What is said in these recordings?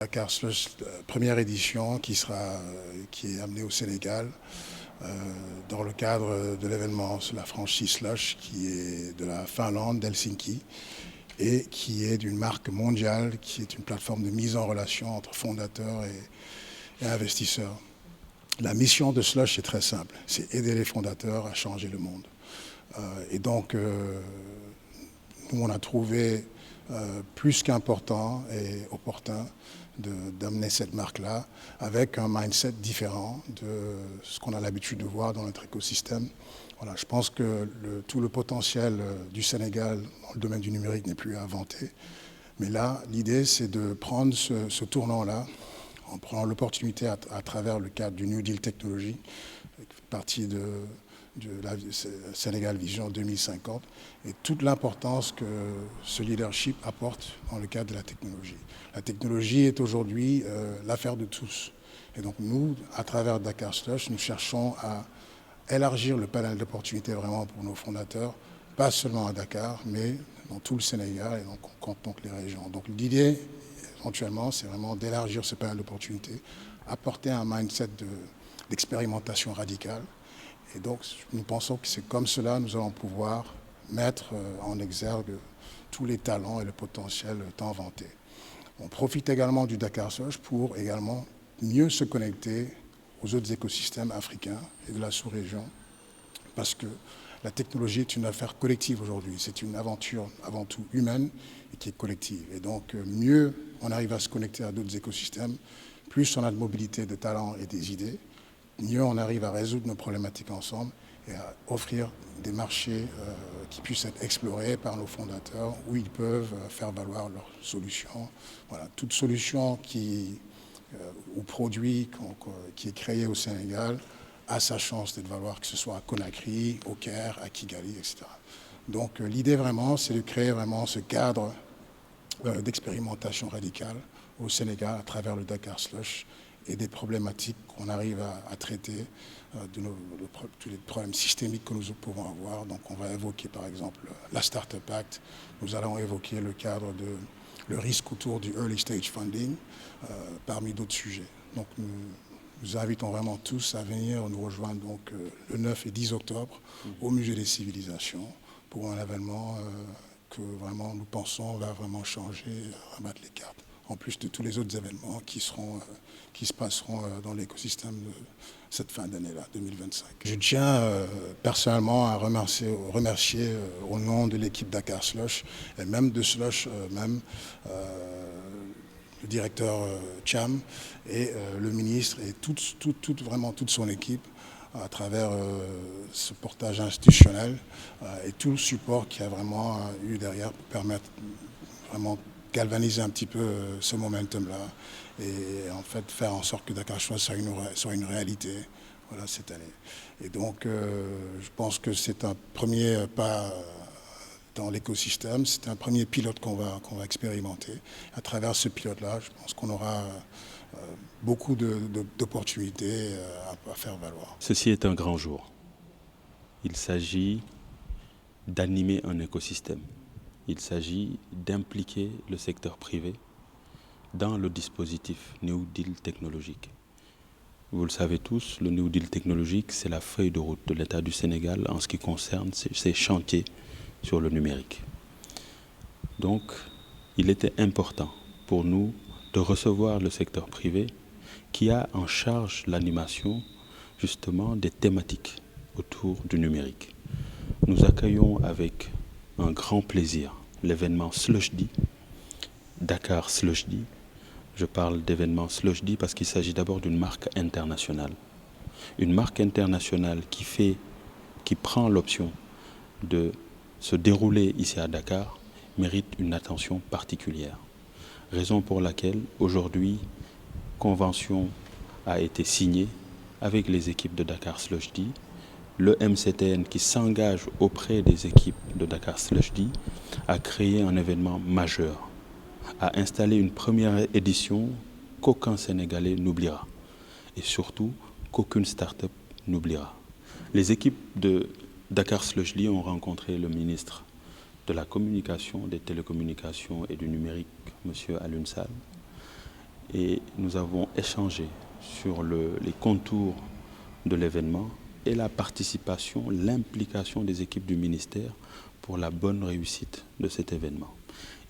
Dakar Slush, première édition qui est amenée au Sénégal dans le cadre de l'événement sur la franchise Slush qui est de la Finlande, d'Helsinki, et qui est d'une marque mondiale, qui est une plateforme de mise en relation entre fondateurs et investisseurs. La mission de Slush est très simple, c'est aider les fondateurs à changer le monde. Et donc, nous, on a trouvé plus qu'important et opportun d'amener cette marque-là avec un mindset différent de ce qu'on a l'habitude de voir dans notre écosystème. Voilà, je pense que tout le potentiel du Sénégal dans le domaine du numérique n'est plus à inventer. Mais là, l'idée, c'est de prendre ce tournant-là en prenant l'opportunité à travers le cadre du New Deal Technology, qui fait partie de la Sénégal Vision 2050, et toute l'importance que ce leadership apporte dans le cadre de la technologie. La technologie est aujourd'hui l'affaire de tous. Et donc nous, à travers Dakar Slush, nous cherchons à élargir le panel d'opportunités vraiment pour nos fondateurs, pas seulement à Dakar, mais dans tout le Sénégal, et donc on compte donc les régions. Donc l'idée, éventuellement, c'est vraiment d'élargir ce panel d'opportunités, apporter un mindset d'expérimentation radicale. Et donc, nous pensons que c'est comme cela que nous allons pouvoir mettre en exergue tous les talents et le potentiel tant vanté. On profite également du Dakar Slush pour également mieux se connecter aux autres écosystèmes africains et de la sous-région, parce que la technologie est une affaire collective aujourd'hui. C'est une aventure avant tout humaine et qui est collective. Et donc, mieux on arrive à se connecter à d'autres écosystèmes, plus on a de mobilité de talents et des idées, mieux on arrive à résoudre nos problématiques ensemble et à offrir des marchés qui puissent être explorés par nos fondateurs, où ils peuvent faire valoir leurs solutions. Voilà, toute solution ou produit qui est créé au Sénégal a sa chance d'être valoir, que ce soit à Conakry, au Caire, à Kigali, etc. Donc l'idée vraiment, c'est de créer vraiment ce cadre d'expérimentation radicale au Sénégal à travers le Dakar Slush et des problématiques qu'on arrive à traiter, tous les problèmes systémiques que nous pouvons avoir. Donc on va évoquer par exemple la Startup Act, nous allons évoquer le cadre le risque autour du early stage funding, parmi d'autres sujets. Donc nous invitons vraiment tous à venir nous rejoindre donc, le 9 et 10 octobre au Musée des Civilisations pour un événement que vraiment nous pensons va vraiment changer, remettre les cartes, en plus de tous les autres événements qui se passeront dans l'écosystème de cette fin d'année-là, 2025. Je tiens personnellement à remercier au nom de l'équipe Dakar Slush et même de Slush même le directeur Cham et le ministre et vraiment toute son équipe à travers ce portage institutionnel et tout le support qu'il y a vraiment eu derrière pour permettre vraiment galvaniser un petit peu ce momentum-là et en fait faire en sorte que Dakar Slush soit une réalité, voilà, cette année. Et donc je pense que c'est un premier pas dans l'écosystème, c'est un premier pilote qu'on va expérimenter. À travers ce pilote-là, je pense qu'on aura beaucoup d'opportunités à faire valoir. Ceci est un grand jour. Il s'agit d'animer un écosystème. Il s'agit d'impliquer le secteur privé dans le dispositif New Deal technologique. Vous le savez tous, le New Deal technologique, c'est la feuille de route de l'État du Sénégal en ce qui concerne ses chantiers sur le numérique. Donc, il était important pour nous de recevoir le secteur privé qui a en charge l'animation justement des thématiques autour du numérique. Nous accueillons avec un grand plaisir l'événement Slushdi, Dakar Slushdi. Je parle d'événement Slushdi parce qu'il s'agit d'abord d'une marque internationale. Une marque internationale qui prend l'option de se dérouler ici à Dakar mérite une attention particulière. Raison pour laquelle aujourd'hui, convention a été signée avec les équipes de Dakar Slushdi. Le MCTN qui s'engage auprès des équipes de Dakar Slushdi a créé un événement majeur, a installé une première édition qu'aucun Sénégalais n'oubliera et surtout qu'aucune start-up n'oubliera. Les équipes de Dakar Slushdi ont rencontré le ministre de la Communication, des Télécommunications et du Numérique, M. Alioune Sall. et nous avons échangé sur les contours de l'événement et la participation, l'implication des équipes du ministère pour la bonne réussite de cet événement.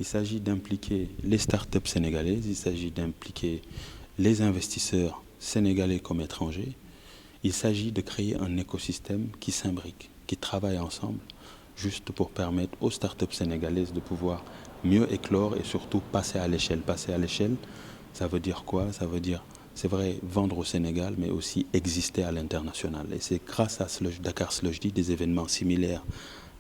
Il s'agit d'impliquer les startups sénégalaises, il s'agit d'impliquer les investisseurs sénégalais comme étrangers. Il s'agit de créer un écosystème qui s'imbrique, qui travaille ensemble, juste pour permettre aux startups sénégalaises de pouvoir mieux éclore et surtout passer à l'échelle. Passer à l'échelle, ça veut dire quoi? Ça veut dire, c'est vrai, vendre au Sénégal, mais aussi exister à l'international. Et c'est grâce à Dakar Slush Day, des événements similaires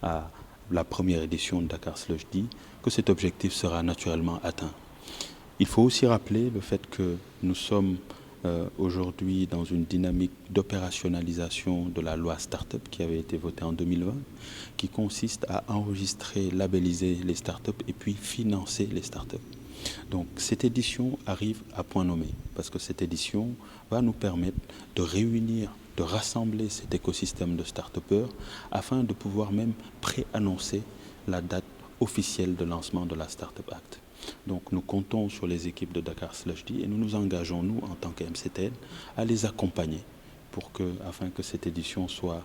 à la première édition de Dakar Slush Day, que cet objectif sera naturellement atteint. Il faut aussi rappeler le fait que nous sommes aujourd'hui dans une dynamique d'opérationnalisation de la loi Startup qui avait été votée en 2020, qui consiste à enregistrer, labelliser les startups et puis financer les startups. Donc cette édition arrive à point nommé parce que cette édition va nous permettre de réunir, de rassembler cet écosystème de start-upers afin de pouvoir même préannoncer la date officielle de lancement de la Startup Act. Donc nous comptons sur les équipes de Dakar Slush Day et nous nous engageons, nous, en tant que MCTN, à les accompagner afin que cette édition soit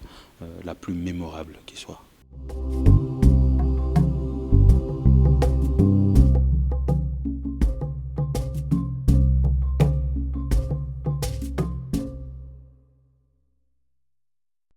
la plus mémorable qui soit.